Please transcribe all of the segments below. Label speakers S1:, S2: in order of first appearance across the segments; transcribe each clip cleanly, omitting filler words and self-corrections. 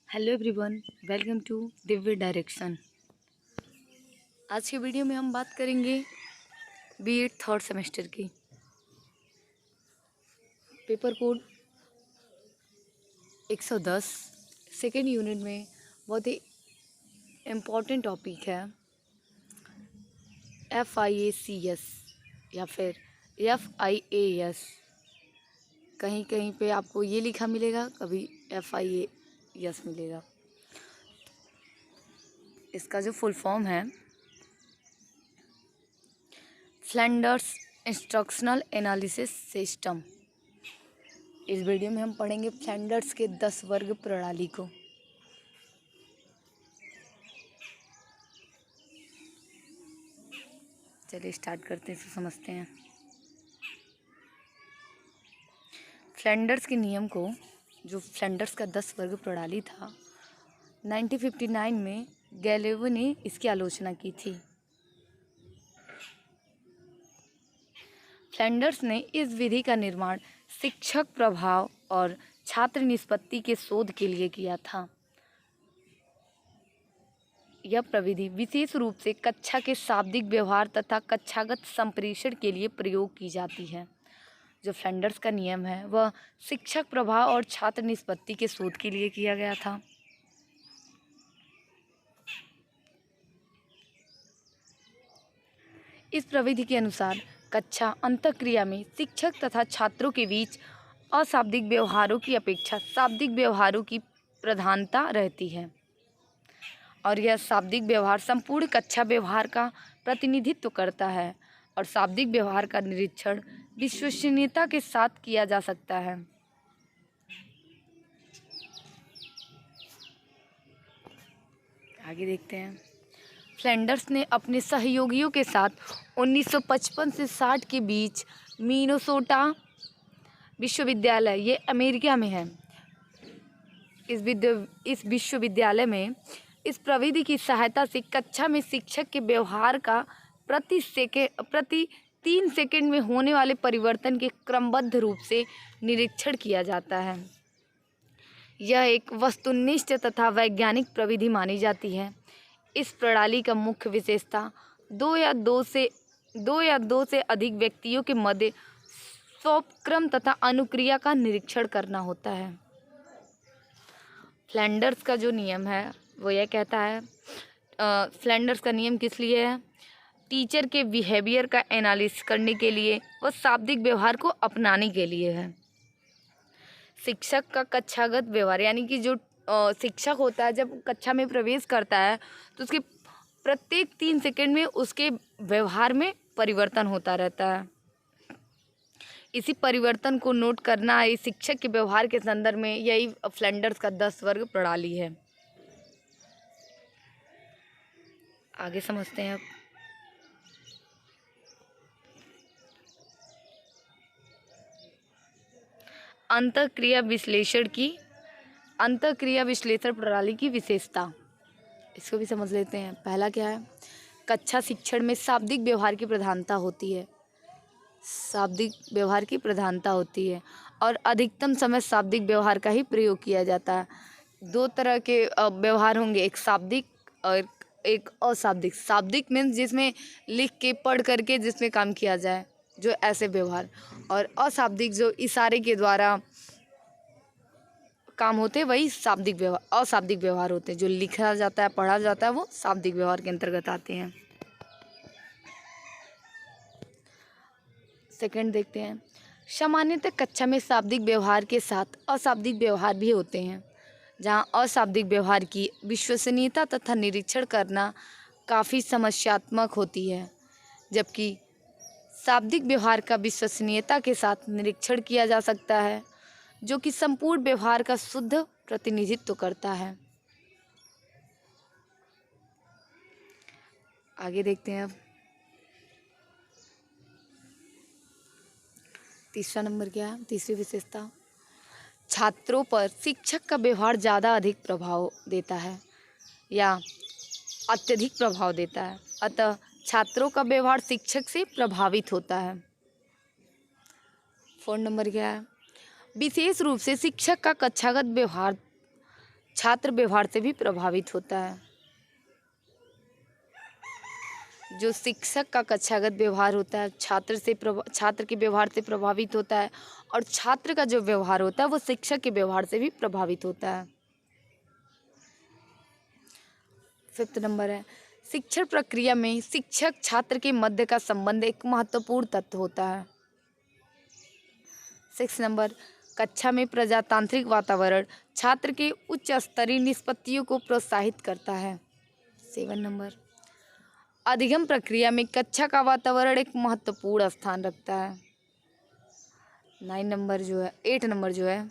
S1: Hello everyone, welcome to Divya direction. आज की video में हम बात करेंगे बीएड थर्ड सेमेस्टर की। पेपर कोड 110 सेकेंड यूनिट में बहुत ही इम्पॉर्टेंट टॉपिक है FIACS या फिर FIAS। कहीं कहीं पे आपको ये लिखा मिलेगा, कभी FIAS मिलेगा। इसका जो फुल फॉर्म है फ्लैंडर्स इंस्ट्रक्शनल एनालिसिस सिस्टम। इस वीडियो में हम पढ़ेंगे फ्लैंडर्स के 10 वर्ग प्रणाली को। चलिए स्टार्ट करते हैं, इसे समझते हैं। फ्लैंडर्स के नियम को, जो फ्लैंडर्स का 10 वर्ग प्रणाली था, 1959 में गैलेवो ने इसकी आलोचना की थी। फ्लैंडर्स ने इस विधि का निर्माण शिक्षक प्रभाव और छात्र निष्पत्ति के शोध के लिए किया था। यह प्रविधि विशेष रूप से कक्षा के शाब्दिक व्यवहार तथा कक्षागत संप्रेषण के लिए प्रयोग की जाती है। जो फ्लैंडर्स का नियम है वह शिक्षक प्रभाव और छात्र निष्पत्ति के शोध के लिए किया गया था। इस प्रविधि के अनुसार कक्षा अंतःक्रिया में शिक्षक तथा छात्रों के बीच अशाब्दिक व्यवहारों की अपेक्षा शाब्दिक व्यवहारों की प्रधानता रहती है और यह शाब्दिक व्यवहार संपूर्ण कक्षा व्यवहार का प्रतिनिधित्व करता है और शाब्दिक व्यवहार का निरीक्षण विश्वसनीयता के साथ किया जा सकता है। आगे देखते हैं। फ्लैंडर्स ने अपने सहयोगियों के साथ 1955 से 60 के बीच मिनेसोटा विश्वविद्यालय, ये अमेरिका में है, इस विश्वविद्यालय में इस प्रविधि की सहायता से कक्षा में शिक्षक के व्यवहार का प्रति 3 सेकंड में होने वाले परिवर्तन के क्रमबद्ध रूप से निरीक्षण किया जाता है। यह एक वस्तुनिष्ठ तथा वैज्ञानिक प्रविधि मानी जाती है। इस प्रणाली का मुख्य विशेषता दो या दो से अधिक व्यक्तियों के मध्य स्वक्रम तथा अनुक्रिया का निरीक्षण करना होता है। फ्लैंडर्स का जो नियम है वो यह कहता है, फ्लैंडर्स का नियम किस लिए है? टीचर के बिहेवियर का एनालिसिस करने के लिए व शाब्दिक व्यवहार को अपनाने के लिए है। शिक्षक का कक्षागत व्यवहार, यानी कि जो शिक्षक होता है जब कक्षा में प्रवेश करता है तो उसके प्रत्येक 3 सेकंड में उसके व्यवहार में परिवर्तन होता रहता है। इसी परिवर्तन को नोट करना इस शिक्षक के व्यवहार के संदर्भ में यही फ्लैंडर्स का 10 वर्ग प्रणाली है। आगे समझते हैं अब। अंतःक्रिया विश्लेषण प्रणाली की विशेषता, इसको भी समझ लेते हैं। पहला क्या है? कक्षा शिक्षण में शाब्दिक व्यवहार की प्रधानता होती है। शाब्दिक व्यवहार की प्रधानता होती है और अधिकतम समय शाब्दिक व्यवहार का ही प्रयोग किया जाता है। 2 तरह के व्यवहार होंगे, एक शाब्दिक और एक अशाब्दिक। शाब्दिक मीन्स जिसमें लिख के पढ़ करके जिसमें काम किया जाए, जो ऐसे व्यवहार, और अशाब्दिक जो इशारे के द्वारा काम होते हैं वही शाब्दिक व्यवहार, अशाब्दिक व्यवहार होते हैं। जो लिखा जाता है, पढ़ा जाता है, वो शाब्दिक व्यवहार के अंतर्गत आते हैं। सेकंड देखते हैं। सामान्यतः कक्षा में शाब्दिक व्यवहार के साथ अशाब्दिक व्यवहार भी होते हैं, जहां अशाब्दिक व्यवहार की विश्वसनीयता तथा निरीक्षण करना काफ़ी समस्यात्मक होती है, जबकि शाब्दिक व्यवहार का विश्वसनीयता के साथ निरीक्षण किया जा सकता है, जो कि संपूर्ण व्यवहार का शुद्ध प्रतिनिधित्व करता है। आगे देखते हैं अब। तीसरा नंबर क्या है? तीसरी विशेषता, छात्रों पर शिक्षक का व्यवहार ज़्यादा अधिक प्रभाव देता है या अत्यधिक प्रभाव देता है, अतः छात्रों का व्यवहार शिक्षक से प्रभावित होता है। 4 नंबर क्या है? विशेष रूप से शिक्षक का कक्षागत व्यवहार छात्र व्यवहार से भी प्रभावित होता है। जो शिक्षक का कक्षागत व्यवहार होता है छात्र के व्यवहार से प्रभावित होता है, और छात्र का जो व्यवहार होता है वो शिक्षक के व्यवहार से भी प्रभावित होता है। 5th नंबर है, शिक्षण प्रक्रिया में शिक्षक छात्र के मध्य का संबंध एक महत्वपूर्ण तत्व होता है। 6 नंबर, कक्षा में प्रजातांत्रिक वातावरण छात्र के उच्च स्तरीय निष्पत्तियों को प्रोत्साहित करता है। 7 नंबर, अधिगम प्रक्रिया में कक्षा का वातावरण एक महत्वपूर्ण स्थान रखता है। 8 नंबर जो है,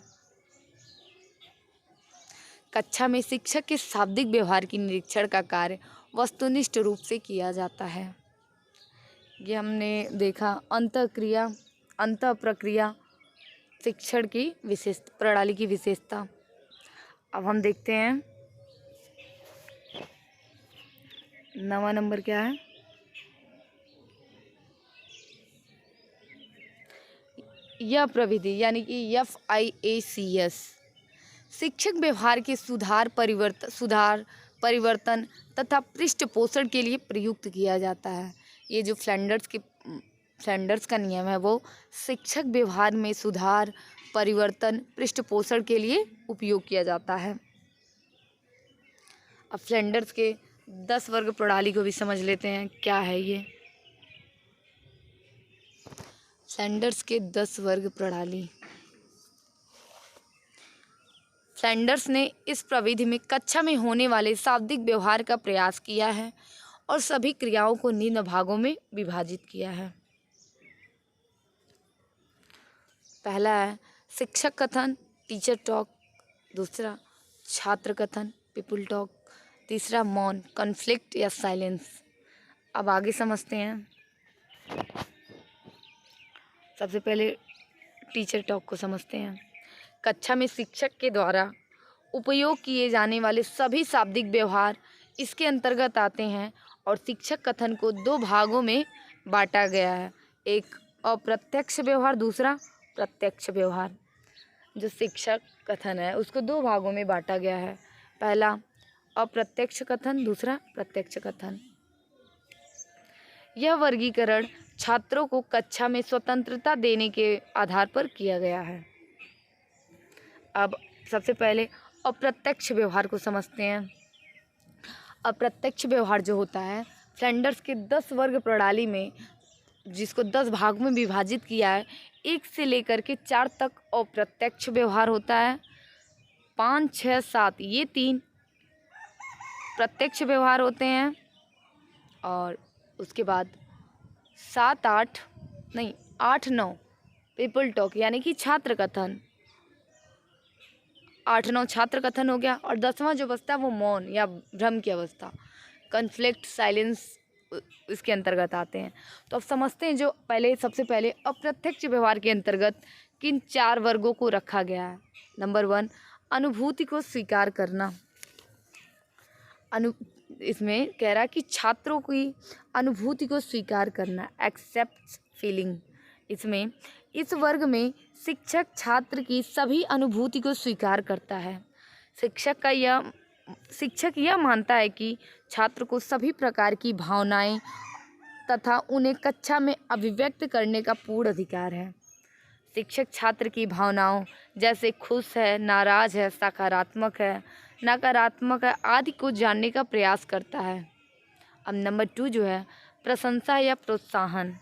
S1: कक्षा में शिक्षक के शाब्दिक व्यवहार की निरीक्षण का कार्य वस्तुनिष्ठ रूप से किया जाता है। ये हमने देखा अंत प्रक्रिया शिक्षण की प्रणाली की विशेषता। अब हम देखते हैं 9वां नंबर क्या है। यह प्रविधि यानी कि FIACS शिक्षक व्यवहार के सुधार, परिवर्तन तथा पृष्ठपोषण के लिए प्रयुक्त किया जाता है। ये जो फ्लैंडर्स का नियम है वो शिक्षक व्यवहार में सुधार, परिवर्तन, पृष्ठपोषण के लिए उपयोग किया जाता है। अब फ्लैंडर्स के 10 वर्ग प्रणाली को भी समझ लेते हैं, क्या है ये। फ्लैंडर्स के 10 वर्ग प्रणाली। फ्लैंडर्स ने इस प्रविधि में कक्षा में होने वाले शाब्दिक व्यवहार का प्रयास किया है और सभी क्रियाओं को निम्न भागों में विभाजित किया है। पहला है शिक्षक कथन, टीचर टॉक। दूसरा छात्र कथन, पीपल टॉक। तीसरा मौन, कॉन्फ्लिक्ट या साइलेंस। अब आगे समझते हैं। सबसे पहले टीचर टॉक को समझते हैं। कक्षा में शिक्षक के द्वारा उपयोग किए जाने वाले सभी शाब्दिक व्यवहार इसके अंतर्गत आते हैं और शिक्षक कथन को 2 भागों में बांटा गया है। एक अप्रत्यक्ष व्यवहार, दूसरा प्रत्यक्ष व्यवहार। जो शिक्षक कथन है उसको 2 भागों में बांटा गया है। पहला अप्रत्यक्ष कथन, दूसरा प्रत्यक्ष कथन। यह वर्गीकरण छात्रों को कक्षा में स्वतंत्रता देने के आधार पर किया गया है। अब सबसे पहले अप्रत्यक्ष व्यवहार को समझते हैं। अप्रत्यक्ष व्यवहार जो होता है फ्लैंडर्स के 10 वर्ग प्रणाली में, जिसको 10 भाग में विभाजित किया है, 1 से लेकर के 4 तक अप्रत्यक्ष व्यवहार होता है। 5, 6, 7 ये 3 प्रत्यक्ष व्यवहार होते हैं, और उसके बाद 7, 8, 9 पीपल टॉक यानी कि छात्र कथन। 8, 9 छात्र कथन हो गया, और 10वां जो बचता है वो मौन या भ्रम की अवस्था, कॉन्फ्लिक्ट, साइलेंस इसके अंतर्गत आते हैं। तो अब समझते हैं सबसे पहले अप्रत्यक्ष व्यवहार के अंतर्गत किन 4 वर्गों को रखा गया है। नंबर 1 अनुभूति को स्वीकार करना। इसमें कह रहा है कि छात्रों की अनुभूति को स्वीकार करना, एक्सेप्ट फीलिंग। इसमें इस वर्ग में शिक्षक छात्र की सभी अनुभूति को स्वीकार करता है। शिक्षक यह मानता है कि छात्र को सभी प्रकार की भावनाएं तथा उन्हें कक्षा में अभिव्यक्त करने का पूर्ण अधिकार है। शिक्षक छात्र की भावनाओं जैसे खुश है, नाराज है, सकारात्मक है, नकारात्मक है आदि को जानने का प्रयास करता है। अब नंबर 2 जो है प्रशंसा या प्रोत्साहन,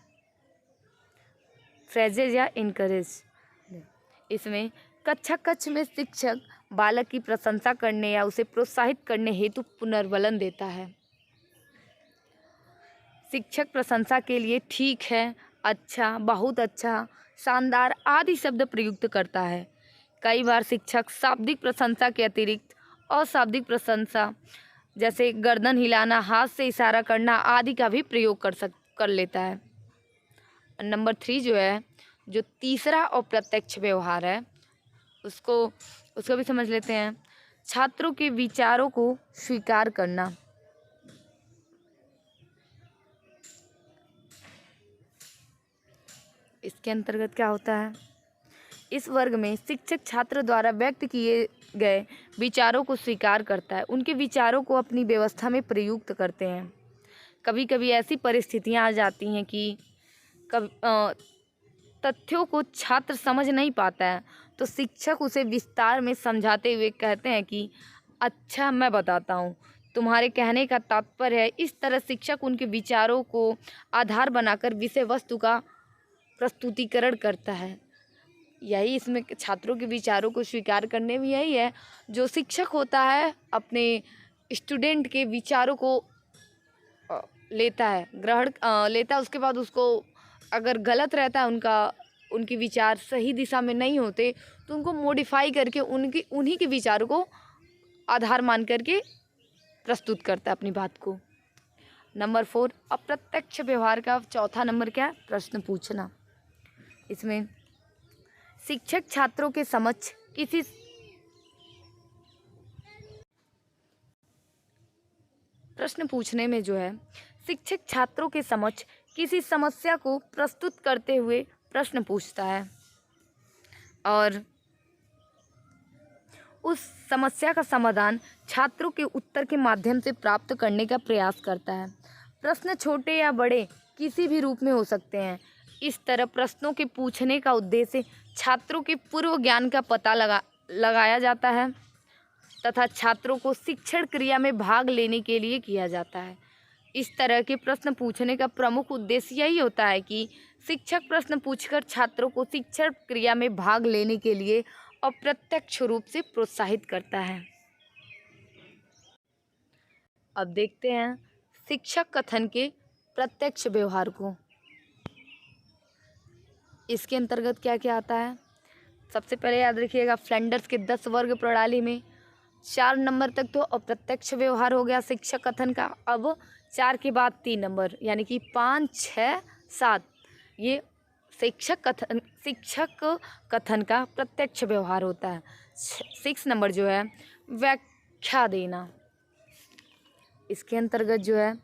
S1: फ्रेजेज या इनकरेज। इसमें कक्ष में शिक्षक बालक की प्रशंसा करने या उसे प्रोत्साहित करने हेतु पुनर्बलन देता है। शिक्षक प्रशंसा के लिए ठीक है, अच्छा, बहुत अच्छा, शानदार आदि शब्द प्रयुक्त करता है। कई बार शिक्षक शाब्दिक प्रशंसा के अतिरिक्त अशाब्दिक प्रशंसा जैसे गर्दन हिलाना, हाथ से इशारा करना आदि का भी प्रयोग कर लेता है। नंबर 3 जो है, जो तीसरा अप्रत्यक्ष व्यवहार है, उसको भी समझ लेते हैं। छात्रों के विचारों को स्वीकार करना। इसके अंतर्गत क्या होता है, इस वर्ग में शिक्षक छात्र द्वारा व्यक्त किए गए विचारों को स्वीकार करता है, उनके विचारों को अपनी व्यवस्था में प्रयुक्त करते हैं। कभी कभी ऐसी परिस्थितियां आ जाती हैं कि तथ्यों को छात्र समझ नहीं पाता है, तो शिक्षक उसे विस्तार में समझाते हुए कहते हैं कि अच्छा मैं बताता हूँ, तुम्हारे कहने का तात्पर्य है। इस तरह शिक्षक उनके विचारों को आधार बनाकर विषय वस्तु का प्रस्तुतिकरण करता है। यही इसमें छात्रों के विचारों को स्वीकार करने में यही है, जो शिक्षक होता है अपने स्टूडेंट के विचारों को लेता है, ग्रहण लेता है। उसके बाद उसको अगर गलत रहता है, उनके विचार सही दिशा में नहीं होते, तो उनको मॉडिफाई करके उन्हीं के विचारों को आधार मान करके प्रस्तुत करता है अपनी बात को। नंबर 4, अप्रत्यक्ष व्यवहार का चौथा नंबर क्या है? प्रश्न पूछना। इसमें शिक्षक छात्रों के समक्ष प्रश्न पूछने में जो है, शिक्षक छात्रों के समक्ष किसी समस्या को प्रस्तुत करते हुए प्रश्न पूछता है और उस समस्या का समाधान छात्रों के उत्तर के माध्यम से प्राप्त करने का प्रयास करता है। प्रश्न छोटे या बड़े किसी भी रूप में हो सकते हैं। इस तरह प्रश्नों के पूछने का उद्देश्य छात्रों के पूर्व ज्ञान का पता लगाया जाता है तथा छात्रों को शिक्षण क्रिया में भाग लेने के लिए किया जाता है। इस तरह के प्रश्न पूछने का प्रमुख उद्देश्य यही होता है कि शिक्षक प्रश्न पूछकर छात्रों को शिक्षण क्रिया में भाग लेने के लिए अप्रत्यक्ष रूप से प्रोत्साहित करता है। अब देखते हैं शिक्षक कथन के प्रत्यक्ष व्यवहार को। इसके अंतर्गत क्या क्या आता है? सबसे पहले याद रखिएगा, फ्लैंडर्स के 10 वर्ग प्रणाली में 4 नंबर तक तो अप्रत्यक्ष व्यवहार हो गया शिक्षक कथन का। अब 4 के बाद 3 नंबर यानी कि 5, 6, 7 ये शिक्षक कथन का प्रत्यक्ष व्यवहार होता है। 6 नंबर जो है व्याख्या देना। इसके अंतर्गत जो है,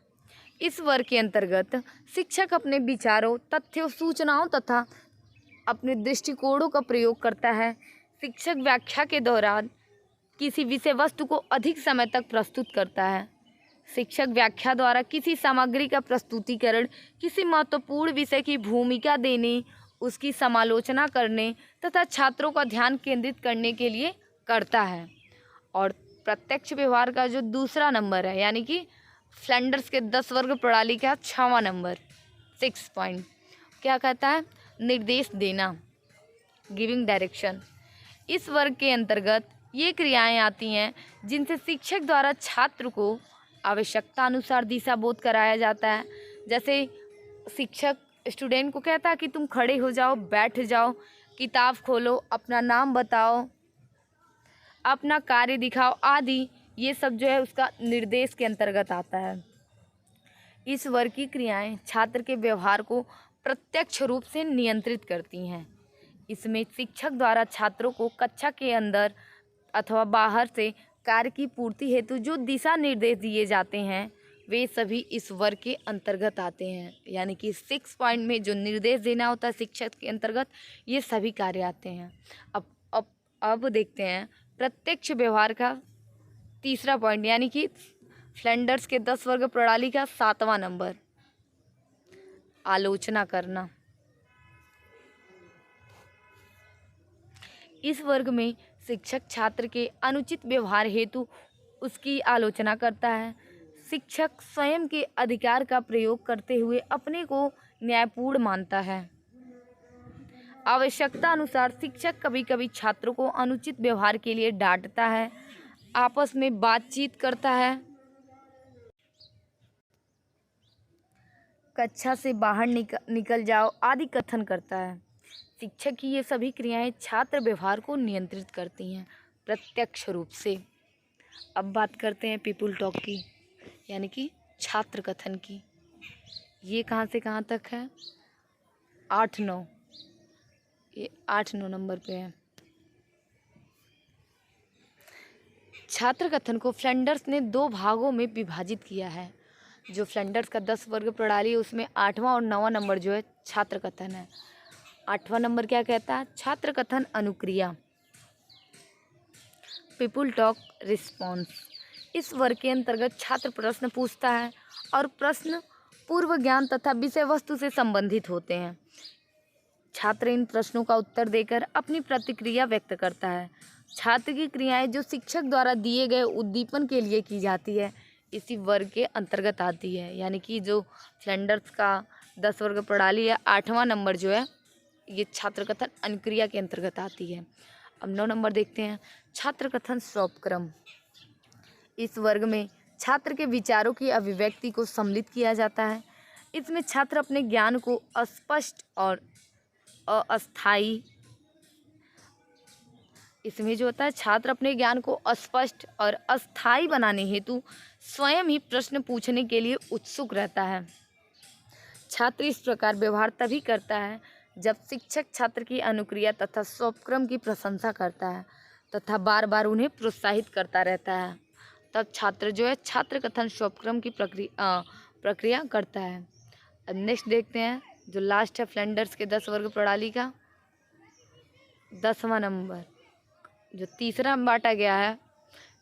S1: इस वर्ग के अंतर्गत शिक्षक अपने विचारों, तथ्यों, सूचनाओं तथा अपने दृष्टिकोणों का प्रयोग करता है। शिक्षक व्याख्या के दौरान किसी विषय वस्तु को अधिक समय तक प्रस्तुत करता है। शिक्षक व्याख्या द्वारा किसी सामग्री का प्रस्तुतिकरण, किसी महत्वपूर्ण विषय की भूमिका देने, उसकी समालोचना करने तथा छात्रों का ध्यान केंद्रित करने के लिए करता है। और प्रत्यक्ष व्यवहार का जो दूसरा नंबर है यानी कि फ्लैंडर्स के 10 वर्ग प्रणाली का 6वां नंबर 6 पॉइंट क्या कहता है? निर्देश देना, गिविंग डायरेक्शन। इस वर्ग के अंतर्गत ये क्रियाएं आती हैं जिनसे शिक्षक द्वारा छात्र को आवश्यकता अनुसार दिशा बोध कराया जाता है। जैसे शिक्षक स्टूडेंट को कहता है कि तुम खड़े हो जाओ, बैठ जाओ, किताब खोलो, अपना नाम बताओ, अपना कार्य दिखाओ आदि। ये सब जो है उसका निर्देश के अंतर्गत आता है। इस वर्ग की क्रियाएं छात्र के व्यवहार को प्रत्यक्ष रूप से नियंत्रित करती हैं। इसमें शिक्षक द्वारा छात्रों को कक्षा के अंदर अथवा बाहर से कार्य की पूर्ति हेतु जो दिशा निर्देश दिए जाते हैं वे सभी इस वर्ग के अंतर्गत आते हैं। यानी कि 6 पॉइंट में जो निर्देश देना होता है शिक्षक के अंतर्गत, ये सभी कार्य आते हैं। अब देखते हैं प्रत्यक्ष व्यवहार का तीसरा पॉइंट यानी कि फ्लैंडर्स के 10 वर्ग प्रणाली का 7वां नंबर, आलोचना करना। इस वर्ग में शिक्षक छात्र के अनुचित व्यवहार हेतु उसकी आलोचना करता है। शिक्षक स्वयं के अधिकार का प्रयोग करते हुए अपने को न्यायपूर्ण मानता है। आवश्यकता अनुसार शिक्षक कभी कभी छात्रों को अनुचित व्यवहार के लिए डांटता है, आपस में बातचीत करता है, कक्षा से बाहर निकल जाओ आदि कथन करता है। शिक्षक की ये सभी क्रियाएं छात्र व्यवहार को नियंत्रित करती हैं प्रत्यक्ष रूप से। अब बात करते हैं पीपुल टॉक की यानी कि छात्र कथन की। ये कहाँ से कहाँ तक है? 8-9, ये 8-9 नंबर पे है। छात्र कथन को फ्लैंडर्स ने 2 भागों में विभाजित किया है। जो फ्लैंडर्स का 10 वर्ग प्रणाली है उसमें 8वां और 9वां नंबर जो है छात्र कथन है। 8वां नंबर क्या कहता है? छात्र कथन अनुक्रिया। People talk response. इस वर्ग के अंतर्गत छात्र प्रश्न पूछता है और प्रश्न पूर्व ज्ञान तथा विषय वस्तु से संबंधित होते हैं। छात्र इन प्रश्नों का उत्तर देकर अपनी प्रतिक्रिया व्यक्त करता है। छात्र की क्रियाएं जो शिक्षक द्वारा दिए गए उद्दीपन के लिए की जाती है इसी वर्ग के अंतर्गत आती है। यानी कि जो फ्लैंडर्स का 10 वर्ग प्रणाली है 8वां नंबर जो है ये छात्र कथन अनुक्रिया के अंतर्गत आती है। अब 9 नंबर देखते हैं, छात्र कथन सौंपक्रम। इस वर्ग में छात्र के विचारों की अभिव्यक्ति को सम्मिलित किया जाता है। इसमें छात्र अपने ज्ञान को अस्पष्ट और अस्थायी इसमें जो होता है छात्र अपने ज्ञान को अस्पष्ट और अस्थायी बनाने हेतु स्वयं ही प्रश्न पूछने के लिए उत्सुक रहता है। छात्र इस प्रकार व्यवहार तभी करता है जब शिक्षक छात्र की अनुक्रिया तथा सौंपक्रम की प्रशंसा करता है तथा बार बार उन्हें प्रोत्साहित करता रहता है। तब छात्र जो है छात्र कथन सौंपक्रम की प्रक्रिया करता है। अब नेक्स्ट देखते हैं जो लास्ट है फ्लैंडर्स के 10 वर्ग प्रणाली का 10वां नंबर जो तीसरा बांटा गया है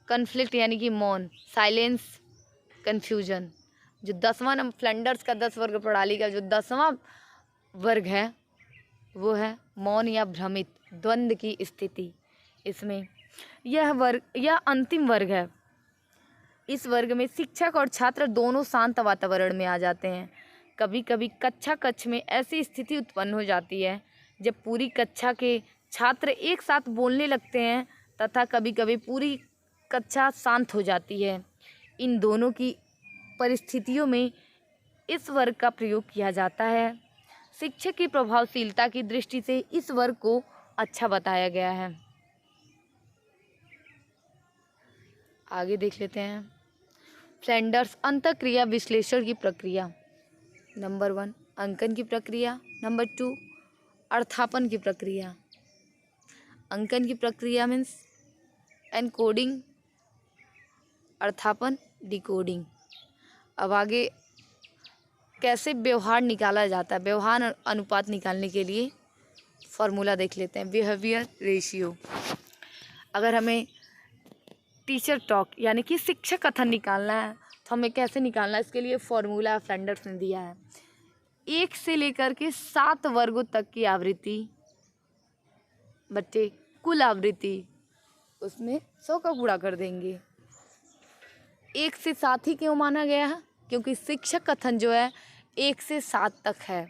S1: कन्फ्लिक्ट यानी कि मौन, साइलेंस, कन्फ्यूजन। जो 10वां नंबर फ्लैंडर्स का 10 वर्ग प्रणाली का जो 10वां वर्ग है वो है मौन या भ्रमित द्वंद्व की स्थिति। इसमें यह अंतिम वर्ग है। इस वर्ग में शिक्षक और छात्र दोनों शांत वातावरण में आ जाते हैं। कभी कभी कक्ष में ऐसी स्थिति उत्पन्न हो जाती है जब पूरी कक्षा के छात्र एक साथ बोलने लगते हैं तथा कभी कभी पूरी कक्षा शांत हो जाती है। इन दोनों की परिस्थितियों में इस वर्ग का प्रयोग किया जाता है। शिक्षक की प्रभावशीलता की दृष्टि से इस वर्ग को अच्छा बताया गया है। आगे देख लेते हैं फ्लैंडर्स अंतःक्रिया विश्लेषण की प्रक्रिया। नंबर 1 अंकन की प्रक्रिया। नंबर 2 अर्थापन की प्रक्रिया। अंकन की प्रक्रिया मीन्स एनकोडिंग, अर्थापन डिकोडिंग। अब आगे कैसे व्यवहार निकाला जाता है, व्यवहार अनुपात निकालने के लिए फॉर्मूला देख लेते हैं। Behaviour ratio. अगर हमें टीचर टॉक यानी कि शिक्षक कथन निकालना है तो हमें कैसे निकालना है, इसके लिए फॉर्मूला फ्लैंडर्स ने दिया है। 1 से लेकर के 7 वर्गों तक की आवृत्ति बच्चे कुल आवृत्ति उसमें 100 का गुणा कर देंगे। 1 से 7 ही क्यों माना गया है, क्योंकि शिक्षक कथन जो है 1 से 7 तक है,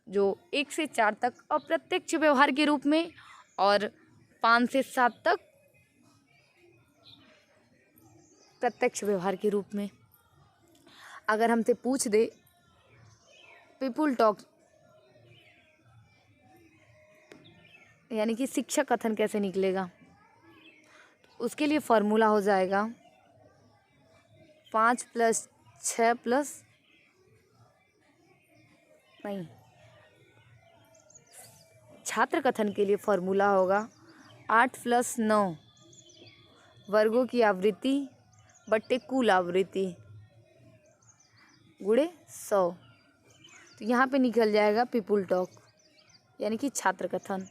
S1: जो 1 से 4 तक अप्रत्यक्ष व्यवहार के रूप में और 5 से 7 तक प्रत्यक्ष व्यवहार के रूप में। अगर हमसे पूछ दे पीपुल टॉक यानी कि शिक्षक कथन कैसे निकलेगा, तो उसके लिए फॉर्मूला हो जाएगा 5 + 6 + नहीं, छात्र कथन के लिए फॉर्मूला होगा 8 + 9 वर्गों की आवृत्ति बट्टे कुल आवृत्ति गुणे 100। तो यहाँ पे निकल जाएगा पीपुल टॉक यानी कि छात्र कथन।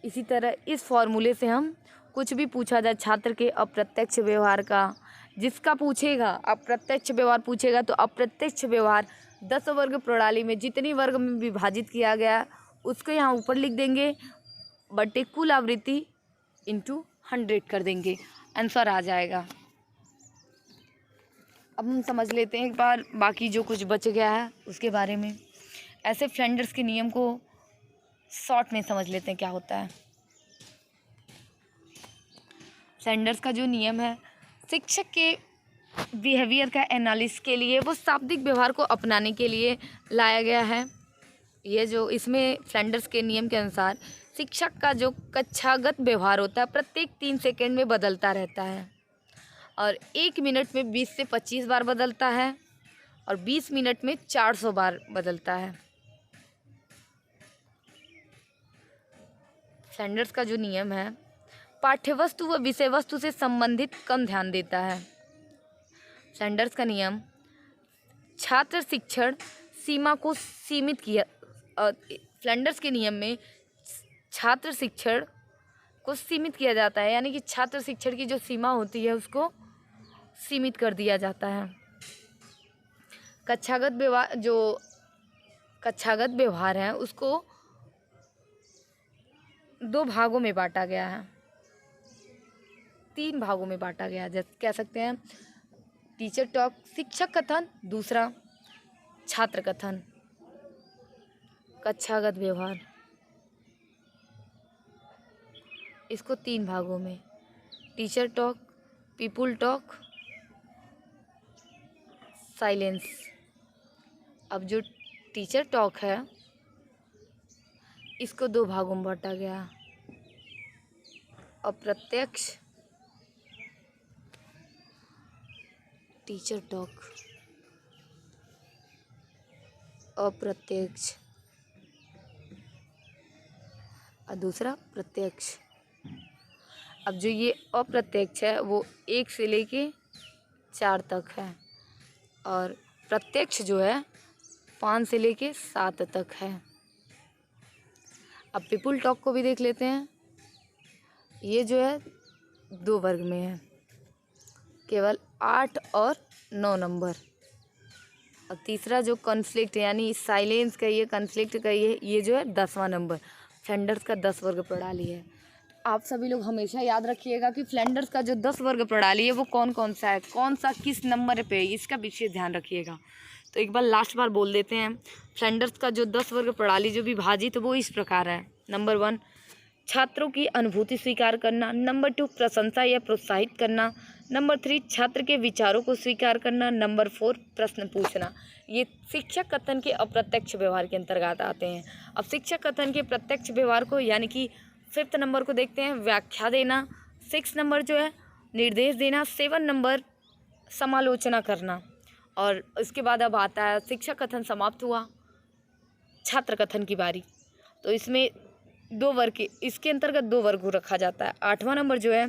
S1: इसी तरह इस फॉर्मूले से हम कुछ भी पूछा जाए छात्र के अप्रत्यक्ष व्यवहार का, जिसका पूछेगा अप्रत्यक्ष व्यवहार पूछेगा तो अप्रत्यक्ष व्यवहार 10 वर्ग प्रणाली में जितनी वर्ग में विभाजित किया गया उसको यहाँ ऊपर लिख देंगे बटे कुल आवृत्ति इंटू 100 कर देंगे, आंसर आ जाएगा। अब हम समझ लेते हैं एक बार बाकी जो कुछ बच गया है उसके बारे में। ऐसे फ्लैंडर्स के नियम को शॉर्ट में समझ लेते हैं क्या होता है। फ्लैंडर्स का जो नियम है शिक्षक के बिहेवियर का एनालिसिस के लिए, वो शाब्दिक व्यवहार को अपनाने के लिए लाया गया है। ये जो इसमें फ्लैंडर्स के नियम के अनुसार शिक्षक का जो कक्षागत व्यवहार होता है प्रत्येक 3 सेकंड में बदलता रहता है और 1 मिनट में 20 से 25 बार बदलता है और 20 मिनट में 400 बार बदलता है। फ्लैंडर्स का जो नियम है पाठ्यवस्तु व विषय वस्तु से संबंधित कम ध्यान देता है। फ्लैंडर्स का नियम छात्र शिक्षण सीमा को सीमित किया। फ्लैंडर्स के नियम में छात्र शिक्षण को सीमित किया जाता है, यानी कि छात्र शिक्षण की जो सीमा होती है उसको सीमित कर दिया जाता है। कक्षागत व्यवहार है उसको 2 भागों में बांटा गया है, 3 भागों में बांटा गया है। जैसे कह सकते हैं टीचर टॉक शिक्षक कथन, दूसरा छात्र कथन। कक्षागत व्यवहार इसको 3 भागों में, teacher talk, people talk, silence. अब जो टीचर टॉक है इसको 2 भागों में बांटा गया, अप्रत्यक्ष टीचर टॉक, अप्रत्यक्ष, और दूसरा प्रत्यक्ष। अब जो ये अप्रत्यक्ष है वो 1 से लेके 4 तक है, और प्रत्यक्ष जो है 5 से लेके 7 तक है। अब पीपुल टॉक को भी देख लेते हैं। ये जो है 2 वर्ग में है, केवल 8 और 9 नंबर। अब तीसरा जो कॉन्फ्लिक्ट यानी साइलेंस का ये कॉन्फ्लिक्ट का ये जो है 10वां नंबर। फ्लैंडर्स का 10 वर्ग प्रणाली है। आप सभी लोग हमेशा याद रखिएगा कि फ्लैंडर्स का जो 10 वर्ग प्रणाली है वो कौन कौन सा है, कौन सा किस नंबर पे है, इसका विशेष ध्यान रखिएगा। तो एक बार लास्ट बार बोल देते हैं। फ्लैंडर्स का जो 10 वर्ग प्रणाली जो विभाजित वो इस प्रकार है। नंबर 1 छात्रों की अनुभूति स्वीकार करना। नंबर 2 प्रशंसा या प्रोत्साहित करना। नंबर 3 छात्र के विचारों को स्वीकार करना। नंबर 4 प्रश्न पूछना। ये शिक्षक कथन के अप्रत्यक्ष व्यवहार के अंतर्गत आते हैं। अब शिक्षक कथन के प्रत्यक्ष व्यवहार को यानी कि 5th नंबर को देखते हैं, व्याख्या देना। 6 नंबर जो है निर्देश देना। 7 नंबर समालोचना करना। और इसके बाद अब आता है शिक्षक कथन समाप्त हुआ, छात्र कथन की बारी। तो इसमें 2 वर्ग के इसके अंतर्गत 2 वर्ग को रखा जाता है। 8वां नंबर जो है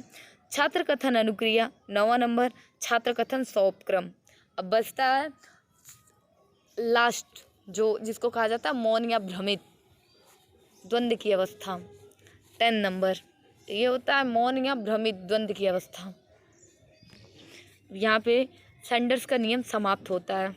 S1: छात्र कथन अनुक्रिया। 9वां नंबर छात्र कथन सौंपक्रम। अब बचता है लास्ट जो जिसको कहा जाता है मौन या भ्रमित द्वंद्व की अवस्था। 10 नंबर ये होता है मौन या भ्रमित द्वंद्व की अवस्था। यहाँ पे सैंडर्स का नियम समाप्त होता है।